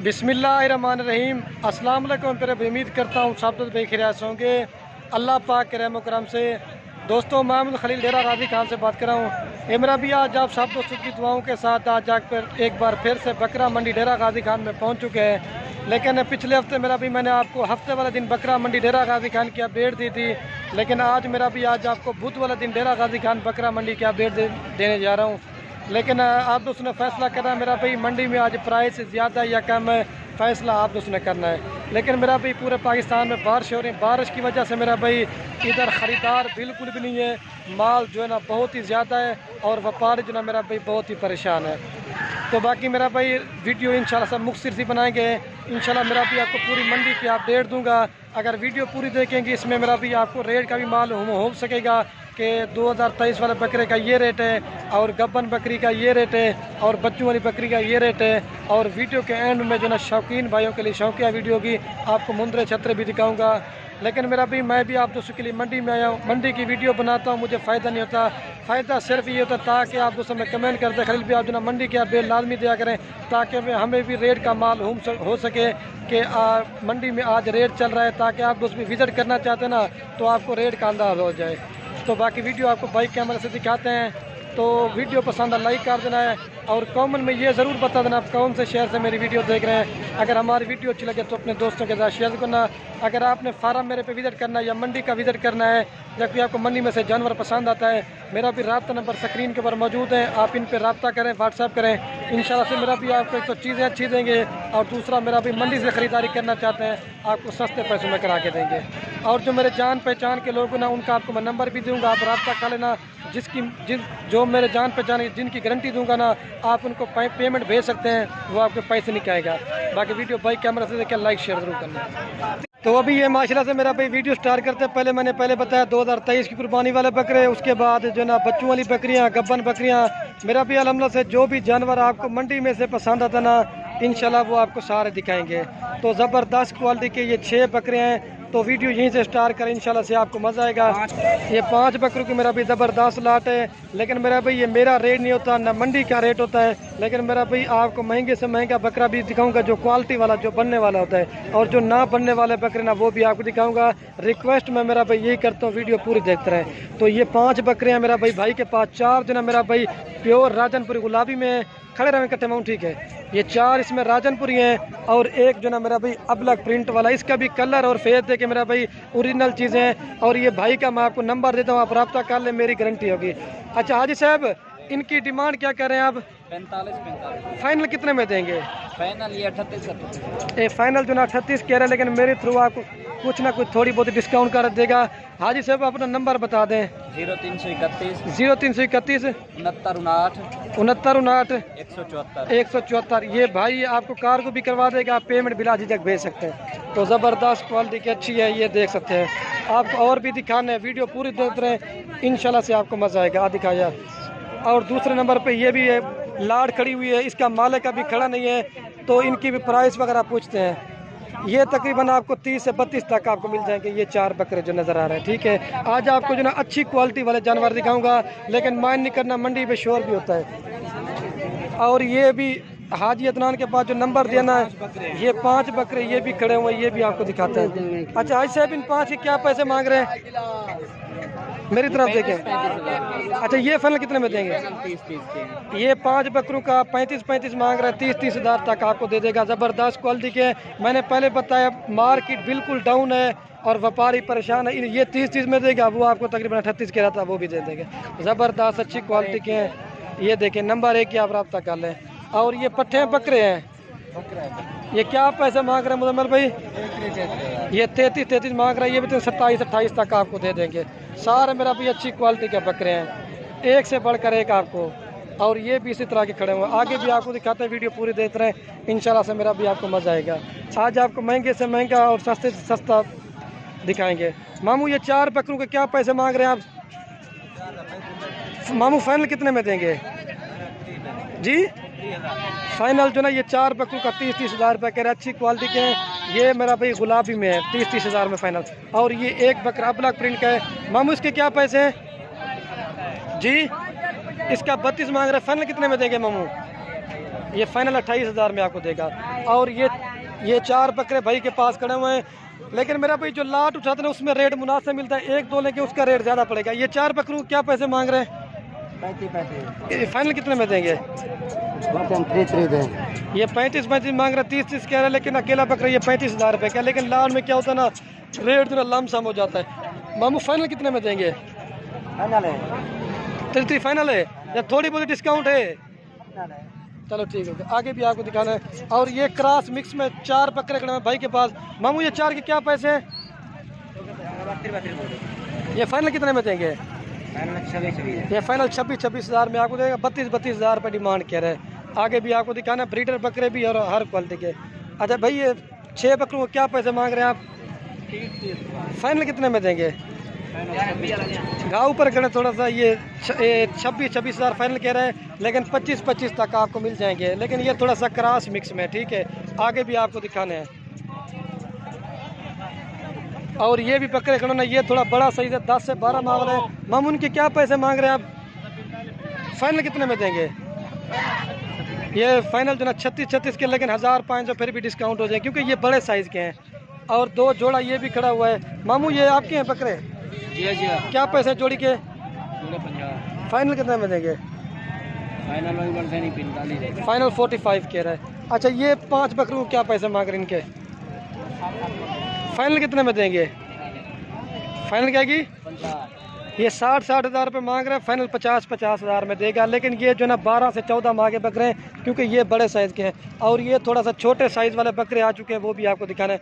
बिस्मिल्लाहिर्रहमानिर्रहीम। अस्सलाम वालेकुम। फिर उम्मीद करता हूँ सब तो बेखैरियत होंगे अल्लाह पाक के रहम करम से। दोस्तों, मोहम्मद खलील डेरा गाजी खान से बात कर रहा हूँ। ये मेरा भी आज आप सब दोस्तों की दुआओं के साथ आज जाकर एक बार फिर से बकरा मंडी डेरा गाजी खान में पहुँच चुके हैं। लेकिन पिछले हफ्ते मैंने आपको हफ्ते वाले दिन बकरा मंडी डेरा गाजी खान की अपडेट दी थी, लेकिन आज आपको बुध वाले दिन डेरा गाजी खान बकरा मंडी की अपडेट देने जा रहा हूँ। लेकिन आप दोस्तों ने फैसला करना मेरा भाई मंडी में आज प्राइस ज़्यादा या कम है, फ़ैसला आप दोस्तों ने करना है। लेकिन मेरा भाई पूरे पाकिस्तान में बारिश हो रही है, बारिश की वजह से मेरा भाई इधर ख़रीदार बिल्कुल भी नहीं है, माल जो है ना बहुत ही ज़्यादा है और व्यापारी जो ना मेरा भाई बहुत ही परेशान है। तो बाकी मेरा भाई वीडियो इंशाल्लाह सब मुख्तसर सी बनाएंगे। इंशाल्लाह मेरा भी आपको पूरी मंडी की अपडेट दूंगा। अगर वीडियो पूरी देखेंगे इसमें मेरा भी आपको रेट का भी मालूम हो सकेगा कि 2023 वाले बकरे का ये रेट है और गब्बन बकरी का ये रेट है और बच्चों वाली बकरी का ये रेट है। और वीडियो के एंड में जो ना शौकीन भाइयों के लिए शौकिया वीडियो की आपको मुंदरे छतरे भी दिखाऊंगा। लेकिन मैं भी आप दोस्तों के लिए मंडी में आया हूँ, मंडी की वीडियो बनाता हूँ, मुझे फ़ायदा नहीं होता। फ़ायदा सिर्फ ये होता ताकि आप दोस्तों में कमेंट करते खलील भी आप जो ना मंडी के अपडेट लाजमी दिया करें, ताकि हमें भी रेट का मालूम हो सके कि मंडी में आज रेट चल रहा है, ताकि आप दोस्त भी विज़िट करना चाहते हैं ना तो आपको रेट का अंदाज़ हो जाए। तो बाकी वीडियो आपको बाइक कैमरे से दिखाते हैं, तो वीडियो पसंद लाइक कर देना है और कमेंट में ये ज़रूर बता देना आप कौन से शहर से मेरी वीडियो देख रहे हैं। अगर हमारी वीडियो अच्छी लगे तो अपने दोस्तों के साथ शेयर करना। अगर आपने फार्म मेरे पे विज़िट करना है या मंडी का विज़िट करना है या कोई आपको मंडी में से जानवर पसंद आता है, मेरा भी रब्ता नंबर स्क्रीन के ऊपर मौजूद है, आप इन पर रब्ता करें, व्हाट्सअप करें। इंशाल्लाह से मेरा भी आपको एक तो चीज़ें अच्छी देंगे और दूसरा मेरा भी मंडी से ख़रीदारी करना चाहते हैं आपको सस्ते पैसों में करा के देंगे। और जो मेरे जान पहचान के लोग ना उनका आपको मैं नंबर भी दूँगा, आप रब्ता कर लेना। जो मेरे जान पहचान जिनकी गारंटी दूंगा ना आप उनको पेमेंट भेज सकते हैं, वो आपके पैसे नहीं आएगा। बाकी वीडियो बाइक कैमरा से देखिए, लाइक शेयर जरूर करना। तो अभी ये माशाल्लाह से मेरा भाई वीडियो स्टार्ट करते हैं। मैंने बताया 2023 की कुर्बानी वाले बकरे, उसके बाद जो ना बच्चों वाली बकरियां, गब्बन बकरियां। मेरा भी अल्हम्दुलिल्लाह से जो भी जानवर आपको मंडी में से पसंद आता ना इंशाल्लाह वो आपको सारे दिखाएंगे। तो ज़बरदस्त क्वालिटी के ये 6 बकरे हैं, तो वीडियो यहीं से स्टार्ट करें, इंशाल्लाह से आपको मज़ा आएगा। ये 5 बकरों की मेरा भी ज़बरदस्त लाट है। लेकिन मेरा भाई ये मेरा रेट नहीं होता ना मंडी का रेट होता है, लेकिन मेरा भाई आपको महंगे से महंगा बकरा भी दिखाऊंगा जो क्वालिटी वाला जो बनने वाला होता है, और जो ना बनने वाले बकरे ना वो भी आपको दिखाऊंगा। रिक्वेस्ट मैं मेरा भाई यही करता हूँ वीडियो पूरी देखते रहें। तो ये 5 बकरे हैं मेरा भाई के पास, 4 जो ना मेरा भाई प्योर राजनपुरी गुलाबी में खड़े रहें इकट्ठे माउंट, ठीक है। ये 4 इसमें राजनपुरी हैं और एक जो ना मेरा भाई अबलग प्रिंट वाला, इसका भी कलर और फेस दे के मेरा भाई ओरिजिनल चीज़ें हैं। और ये भाई का मैं आपको नंबर देता हूँ, आप रब्ता कर लें, मेरी गारंटी होगी। अच्छा हाजी साहब, इनकी डिमांड क्या कर रहे हैं आप? 45। फाइनल कितने में देंगे? फाइनल ये 38। ये फाइनल जो ना 38 कह रहे हैं, लेकिन मेरे थ्रू आपको कुछ ना कुछ थोड़ी बहुत डिस्काउंट कर देगा। हाजी साहब अपना नंबर बता दें। 0331 0331 69 174। ये भाई आपको कार को भी करवा देगा, आप पेमेंट बिला झिझक भेज सकते हैं। तो ज़बरदस्त क्वालिटी की अच्छी है, ये देख सकते हैं। आपको और भी दिखाना है, वीडियो पूरी देख रहे हैं, इंशाल्लाह से आपको मज़ा आएगा। दिखाया। और दूसरे नंबर पे ये भी है, लाड़ खड़ी हुई है, इसका मालिक अभी खड़ा नहीं है, तो इनकी भी प्राइस वगैरह पूछते हैं। ये तकरीबन आपको 30 से 32 तक आपको मिल जाएंगे ये 4 बकरे जो नज़र आ रहे हैं, ठीक है। आज आपको जो ना अच्छी क्वालिटी वाले जानवर दिखाऊंगा, लेकिन माइंड नहीं करना, मंडी पे शोर भी होता है। और ये भी हाजी अदनान के पास जो नंबर देना है, ये 5 बकरे ये भी खड़े हुए हैं, ये भी आपको दिखाते हैं। अच्छा हाजी साहब, इन 5 के क्या पैसे मांग रहे हैं? मेरी तरफ देखें। अच्छा ये फाइनल कितने में देंगे? 30। ये 5 बकरों का 35 मांग रहा है, 30 हज़ार तक आपको दे देगा। ज़बरदस्त क्वालिटी के, मैंने पहले बताया मार्केट बिल्कुल डाउन है और व्यापारी परेशान है। ये 30 में देगा, वो आपको तकरीबन 38 कह रहा था, वो भी दे देंगे। ज़बरदस्त अच्छी क्वालिटी के हैं, ये देखें, नंबर 1 की आप रब्ता कर लें। और ये पट्टे बकरे हैं, ये क्या पैसे मांग रहे हैं मुजम्मल भाई? ये 33 मांग रहा है, ये भी तो 27-28 तक आपको दे देंगे। सारे मेरा भी अच्छी क्वालिटी के बकरे हैं, एक से बढ़कर एक आपको। और ये भी इसी तरह के खड़े हुए हैं, आगे भी आपको दिखाते हैं, वीडियो पूरी देते रहे, इंशाल्लाह से मेरा भी आपको मज़ा आएगा। आज आपको महंगे से महंगा और सस्ते से सस्ता दिखाएंगे। मामू ये 4 बकरों के क्या पैसे मांग रहे हैं आप? मामू फाइनल कितने में देंगे जी? फाइनल जो ना ये 4 बकरों का 30 हज़ार रुपये कह रहे हैं, अच्छी क्वालिटी के हैं। ये मेरा भाई गुलाबी में है, 30 हज़ार में फाइनल। और ये एक बकरा ब्लैक प्रिंट का है। मामू इसके क्या पैसे हैं जी? इसका 32 मांग रहे हैं, फाइनल कितने में देंगे मामू? ये फाइनल 28,000 में आपको देगा। और ये 4 बकरे भाई के पास खड़े हुए हैं, लेकिन मेरा भाई जो लाट उठाते हैं उसमें रेट मुनासिब मिलता है, 1-2 लेके उसका रेट ज़्यादा पड़ेगा। ये 4 बकरों क्या पैसे मांग रहे हैं? 35 फाइनल कितने में देंगे? 3 दें। ये 35 मांग रहे, 30 कह रहे हैं, लेकिन अकेला बकरा ये 35,000 रुपये का। लेकिन लाट में क्या होता है ना, रेट जो लमसम हो जाता है। मामू फाइनल कितने में देंगे? फाइनल है 33 फाइनल है या थोड़ी बहुत डिस्काउंट है? चलो ठीक है, आगे भी आपको दिखाना है। और ये क्रॉस मिक्स में 4 बकरे खड़े हैं भाई के पास। मामू ये 4 के क्या पैसे हैं? ये फाइनल कितने में देंगे? ये फाइनल 26,000 में आपको देगा। 32,000 रुपये डिमांड कह रहे हैं। आगे भी आपको दिखाना है, ब्रीडर बकरे भी और हर क्वालिटी के। अच्छा भाई ये 6 बकरों को क्या पैसे मांग रहे हैं आप? फाइनल कितने में देंगे? गाँव पर खड़े थोड़ा सा, ये 26,000 फाइनल कह रहे हैं, लेकिन 25 तक आपको मिल जाएंगे। लेकिन ये थोड़ा सा क्रॉस मिक्स में, ठीक है। आगे भी आपको दिखाने हैं। और ये भी बकरे खड़े ना, ये थोड़ा बड़ा साइज है, 10 से 12 मांग रहे हैं। मामू उनके क्या पैसे मांग रहे हैं आप? फाइनल कितने में देंगे? ये फाइनल जो ना 36 के, लेकिन 1,500 फिर भी डिस्काउंट हो जाए, क्योंकि ये बड़े साइज़ के हैं। और 2 जोड़ा ये भी खड़ा हुआ है। मामू ये आपके हैं बकरे? जी जी। क्या पैसे जोड़ी के? 50। फाइनल कितने में देंगे? फाइनल 45 कह रहा है। अच्छा ये 5 बकरों को क्या पैसे मांग रहे हैं इनके? फाइनल कितने में देंगे? फाइनल क्या की? ये 60 हज़ार रुपये मांग रहे हैं, फाइनल 50 हज़ार में देगा। लेकिन ये जो ना 12 से 14 माह के बकरे हैं, क्योंकि ये बड़े साइज़ के हैं। और ये थोड़ा सा छोटे साइज़ वाले बकरे आ चुके हैं, वो भी आपको दिखाना है।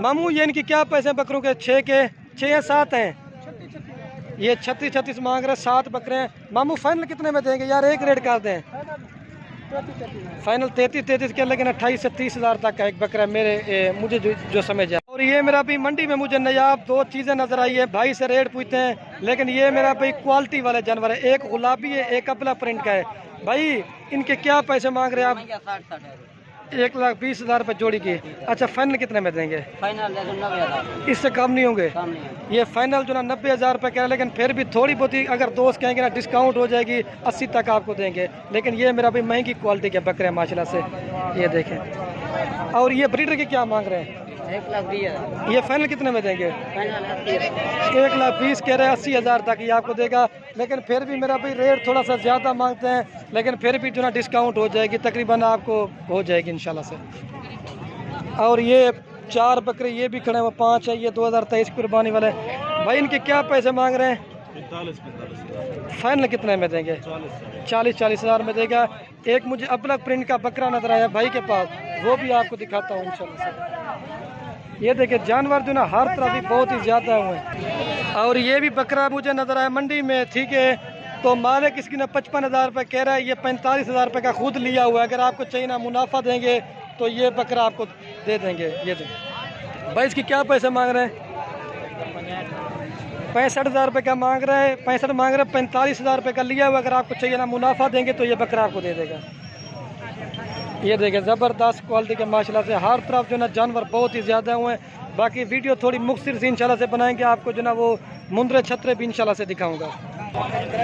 मामू ये इनकी क्या पैसे हैं बकरों के? 6 या 7 हैं। ये 36 मांग रहे हैं, 7 बकरे हैं। मामू फाइनल कितने में देंगे यार? एक रेट कर दें। फाइनल 33 के, लेकिन 28 से 30 हज़ार तक का एक बकरा मुझे जो समझ आया। और ये मेरा भी मंडी में मुझे नयाब 2 चीज़ें नजर आई है। भाई से रेट पूछते हैं, लेकिन ये मेरा भाई क्वालिटी वाले जानवर है। एक गुलाबी है, एक अपला प्रिंट का है। भाई इनके क्या पैसे मांग रहे हैं आप? 1,20,000 रुपये जोड़ी की। अच्छा फाइनल कितने में देंगे? फाइनल 90,000। इससे कम नहीं होंगे? कम नहीं है। ये फाइनल जो ना 90,000 रुपये का है, लेकिन फिर भी थोड़ी बहुत ही अगर दोस्त कहेंगे ना डिस्काउंट हो जाएगी, 80 तक आपको देंगे। लेकिन ये मेरा भी महंगी क्वालिटी के बकरे हैं माशाल्लाह से, ये देखें। और ये ब्रीडर के क्या मांग रहे हैं? 1,20,000। ये फाइनल कितने में देंगे? फाइनल 80,000। 1,20,000 कह रहे हैं, 80,000 तक ये आपको देगा। लेकिन फिर भी मेरा भाई रेट थोड़ा सा ज़्यादा मांगते हैं, लेकिन फिर भी जो ना डिस्काउंट हो जाएगी, तकरीबन आपको हो जाएगी इंशाल्लाह से। और ये 4 बकरे ये भी खड़े हैं, 5 है, ये 2023 कुर्बानी वाले। भाई इनके क्या पैसे मांग रहे हैं? 45 फाइनल कितने में देंगे? 40 हज़ार में देगा। एक मुझे अपलक प्रिंट का बकरा नजर आया भाई के पास, वो भी आपको दिखाता हूँ इंशाल्लाह से। ये देखिए जानवर जो ना हर तरफ ही बहुत ही ज़्यादा हुए हैं। और ये भी बकरा मुझे नजर आया मंडी में, ठीक है। तो मालिक इसकी ना 55,000 रुपये कह रहा है, ये 45,000 रुपये का खुद लिया हुआ है। अगर आपको चाहिए ना मुनाफा देंगे तो ये बकरा आपको दे देंगे। ये तो भाई इसकी क्या पैसे मांग रहे हैं? 65,000 रुपये का मांग रहे हैं, 65 मांग रहे हैं, 45,000 रुपये का लिया हुआ। अगर आपको चाहिए ना मुनाफा देंगे तो ये बकरा आपको दे देगा। ये देखिए ज़बरदस्त क्वालिटी के माशाल्लाह से हर तरफ जो ना जानवर बहुत ही ज़्यादा हुए हैं। बाकी वीडियो थोड़ी मुख्तसर सी इंशाल्लाह से बनाएंगे, आपको जो ना वो मुंदरे छतरे भी इंशाल्लाह से दिखाऊंगा।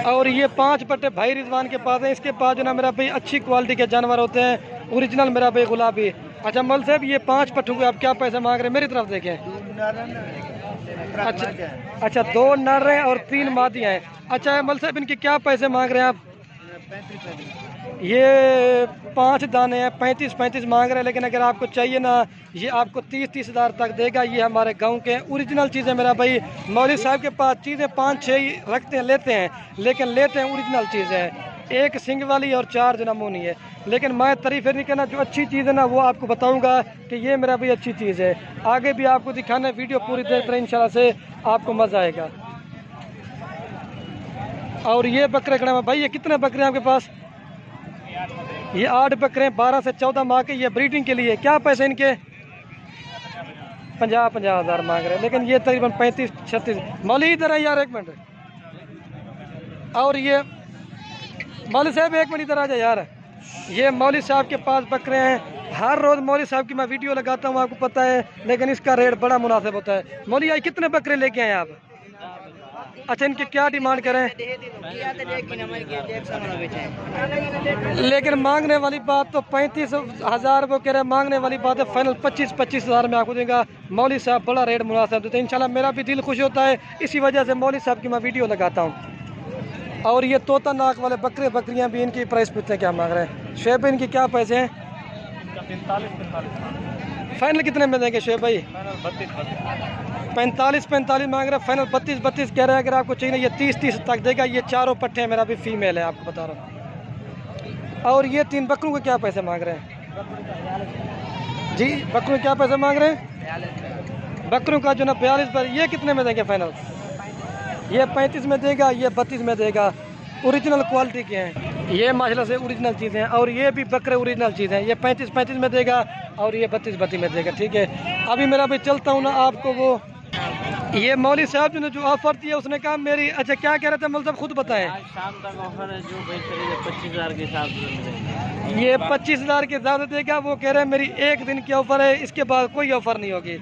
और ये 5 पट्टे भाई रिजवान के पास हैं। इसके पास जो ना मेरा भाई अच्छी क्वालिटी के जानवर होते हैं, ओरिजिनल मेरा भाई गुलाबी। अच्छा मल साहब ये 5 पट्टों को आप क्या पैसे मांग रहे हैं? मेरी तरफ देखें। अच्छा 2 नर हैं और 3 मादियाँ हैं। अच्छा मल साहब इनके क्या पैसे मांग रहे हैं आप? ये 5 दाने हैं, 35 मांग रहे हैं। लेकिन अगर आपको चाहिए ना, ये आपको 30 हज़ार तक देगा। ये हमारे गांव के ओरिजिनल चीज़ें मेरा भाई मौलवी साहब के पास चीज़ें 5-6 ही रखते हैं, लेते हैं, लेकिन लेते हैं ओरिजिनल चीज़ें। एक सिंग वाली और 4 जो नमूनी है। लेकिन मैं तारीफ नहीं करना, जो अच्छी चीज़ है ना वो आपको बताऊंगा कि ये मेरा भाई अच्छी चीज़ है। आगे भी आपको दिखाना है, वीडियो पूरी देख रहे हैं, इंशाल्लाह से आपको मज़ा आएगा। और ये बकरे खड़े हैं भाई, ये कितने बकरे हैं आपके पास? ये 8 बकरे हैं, 12 से 14 माह के। ये ब्रीडिंग के लिए क्या पैसे इनके? 50 हज़ार मांग रहे हैं, लेकिन ये तकरीबन 35-36। मौली इधर है यार, 1 मिनट। और ये मौली साहब 1 मिनट इधर आ जाए यार। ये मौली साहब के पास बकरे हैं। हर रोज़ मौली साहब की मैं वीडियो लगाता हूँ, आपको पता है, लेकिन इसका रेट बड़ा मुनासिब होता है। मौली आज कितने बकरे लेके आए आप? अच्छा, इनकी क्या डिमांड करें? लेकिन मांगने वाली बात तो 35,000 वो कह रहे हैं, मांगने वाली बात है फाइनल 25,000 में आपको देगा। मौली साहब बड़ा रेट मुनासिब देते हैं, इंशाल्लाह मेरा भी दिल खुश होता है, इसी वजह से मौली साहब की मैं वीडियो लगाता हूँ। और ये तोता नाक वाले बकरे बकरियाँ भी, इनकी प्राइस पूछते हैं क्या मांग रहे हैं? शुएब भाई इनके क्या पैसे हैं? 45 फाइनल कितने में देंगे शुएब भाई? 45 मांग रहे हैं, फाइनल 32 कह रहे हैं। अगर आपको चाहिए ना ये 30 तक देगा। ये चारों पट्टे हैं, मेरा भी फीमेल है आपको बता रहा हूँ। और ये 3 बकरों के क्या पैसे मांग रहे हैं जी? बकरों के क्या पैसे मांग रहे हैं? बकरों का जो ना 42 पर, ये कितने में देंगे फाइनल? ये 35 में देगा, ये 32 में देगा। ओरिजिनल क्वालिटी के हैं ये, माशाल्लाह से ओरिजिनल चीज़ें हैं। और ये भी बकरे ओरिजिनल चीज़ें हैं। ये 35 में देगा और ये 32 में देगा। ठीक है, अभी मेरा भी चलता हूँ ना आपको वो, ये मौली साहब ने जो ऑफर दिया उसने कहा मेरी, अच्छा क्या कह रहे थे मौली साहब खुद बताएं। आज शाम तक ऑफर है, जो भाई खरीदे 25,000 के हिसाब से ये 25,000 के हिसाब से देगा। वो कह रहे हैं मेरी एक दिन की ऑफर है, इसके बाद कोई ऑफर नहीं होगी।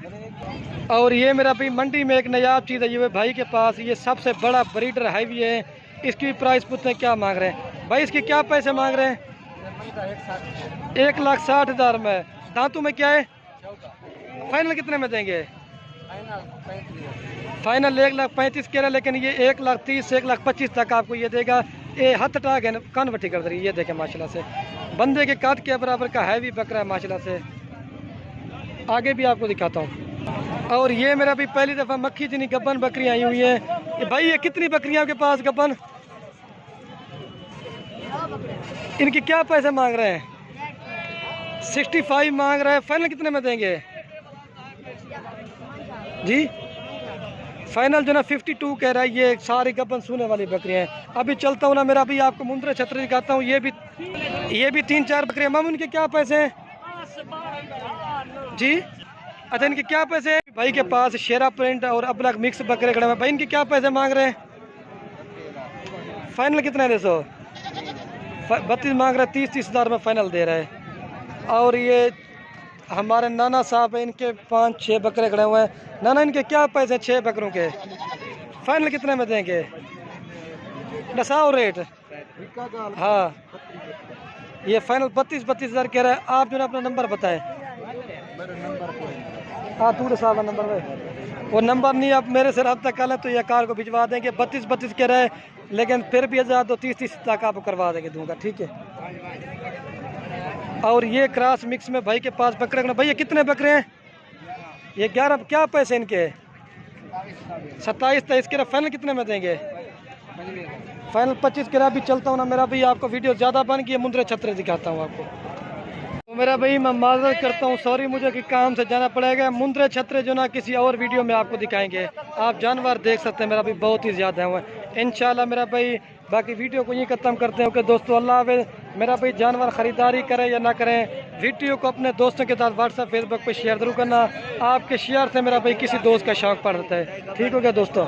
और ये मेरा भाई मंडी में एक नायाब चीज़ है, ये भाई के पास ये सबसे बड़ा ब्रीडर हैवी है। इसकी प्राइस पूछते हैं क्या मांग रहे हैं भाई? इसके क्या पैसे मांग रहे हैं? 1,60,000 में। दांतों में क्या है? फाइनल कितने में देंगे? फाइनल 1,35,000 कह रहे हैं, लेकिन ये 1,30,000 से 1,25,000 तक आपको ये देगा। ये हथ टाक है, कान वटी कर रही है। ये देखें माशाल्लाह से बंदे के काट के बराबर का हैवी बकरा है माशाल्लाह से। आगे भी आपको दिखाता हूँ। और ये मेरा भी पहली दफ़ा मक्खी जिनी गब्बन बकरियाँ आई हुई हैं। भाई ये कितनी बकरियाँ के पास गब्बन? इनके क्या पैसे मांग रहे हैं? 65 मांग रहे हैं। फाइनल कितने में देंगे जी? फाइनल जो ना 52 कह रहा है। ये सारी गब्बन सूने वाली बकरियाँ हैं। अभी चलता हूँ ना, मेरा भी आपको मुंद्रे छतरी दिखाता हूँ। ये भी 3-4 बकरियाँ। मामू इनके क्या पैसे हैं जी? अच्छा, इनके क्या पैसे हैं? भाई के पास शेरा प्रिंट और अबलग मिक्स बकरे खड़े हैं। भाई इनके क्या पैसे मांग रहे हैं? फाइनल कितना है? 32 मांग रहे हैं। 30,000 में फाइनल दे रहा है। और ये हमारे नाना साहब हैं, इनके 5-6 बकरे खड़े हुए हैं। नाना इनके क्या पैसे हैं 6 बकरों के? फाइनल कितने में देंगे? दसाओ रेट। हाँ, ये फाइनल 32,000 कह रहा है। आप जो ना अपना नंबर बताएं। हाँ, दूर साहब नंबर में वो नंबर नहीं, आप मेरे से रब्ता कर लें तो ये कार को भिजवा देंगे। 32 कह रहे हैं, लेकिन फिर भी 1000 तो 30 तक आपको करवा देंगे, दूंगा। ठीक है। और ये क्रॉस मिक्स में भाई के पास बकरे भाई ये कितने बकरे हैं? ये 11। क्या पैसे इनके? 27 के। फाइनल कितने में देंगे? फाइनल 25 के। अभी चलता हूँ ना, मेरा भी आपको वीडियो ज़्यादा बन गई है, मुंद्रे छतरे दिखाता हूँ आपको। तो मेरा भाई मैं माजरत करता हूँ, सॉरी, मुझे कि काम से जाना पड़ेगा। मुंद्रे छतरे जो ना किसी और वीडियो में आपको दिखाएंगे। आप जानवर देख सकते हैं, मेरा भी बहुत ही ज़्यादा हुआ है इंशाल्लाह। मेरा भाई बाकी वीडियो को यहीं ख़त्म करते हैं। ओके दोस्तों, अल्लाह हाफ़िज़। मेरा भाई जानवर ख़रीदारी करें या ना करें, वीडियो को अपने दोस्तों के साथ व्हाट्सएप फेसबुक पर शेयर ज़रूर करना। आपके शेयर से मेरा भाई किसी दोस्त का शौक़ पड़ जाता है। ठीक हो गया दोस्तों?